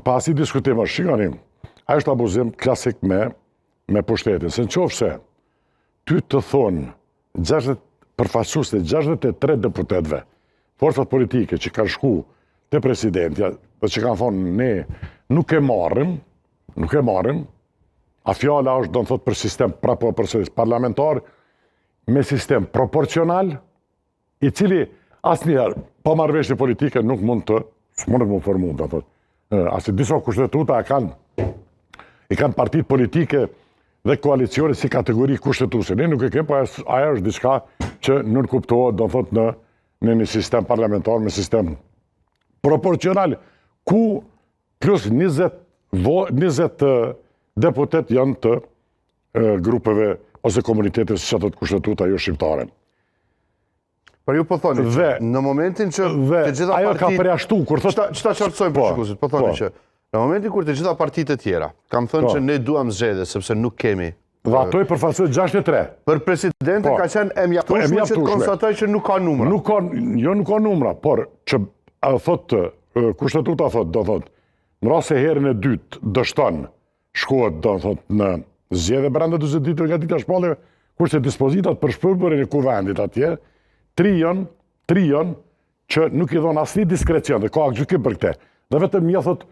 pasi diskutim është, shikoni, a është abuzim klasik me pushtetin, se në qofë se ty të thonë përfaqësues të 63 deputetëve, forcat politike që kanë shku te presidentja dhe që kanë thonë ne nuk e marrim, a fjala është do në thotë për sistem parlamentar me sistem proporcional, i cili asnjëherë pa marrëveshje politike nuk mund të formu, do thotë. Asi disa kushtetuta i kanë partitë politike dhe koalicione si kategori kushtetuese. Ne nuk e kemi, po ajo është diçka që nuk kuptohet, do thotë në një sistem parlamentar me sistem proporcional, ku plus 20 deputet janë të grupeve ose komuniteteve si që të kushtetuta jo shqiptare. Por ju po thoni që në momentin që të gjitha ajo ka përjashtu, kur thotë... Qëta qartësojmë për shikusit, po thoni që në momentin kur të gjitha partitë e tjera, kam thënë që ne duam zgjedhje, sepse nuk kemi... Dhe ato i përfaqësohet 63. Për presidentin ka qenë e mjaftueshme që të konstatoj që nuk ka numra. Nuk ka numra, por që thotë, kushtetuta thotë, do thotë, në rast se herën e dytë dështon, shkohet, do thotë, në zgjedhje brenda 40 ditëve nga dita e shpalljeve, kurse dispozitat për shpërbërjen e kuvendit atje, tri janë që nuk i dhon asnjë diskrecion, dhe ka gjykim për këtë. Dhe vetëm ja thotë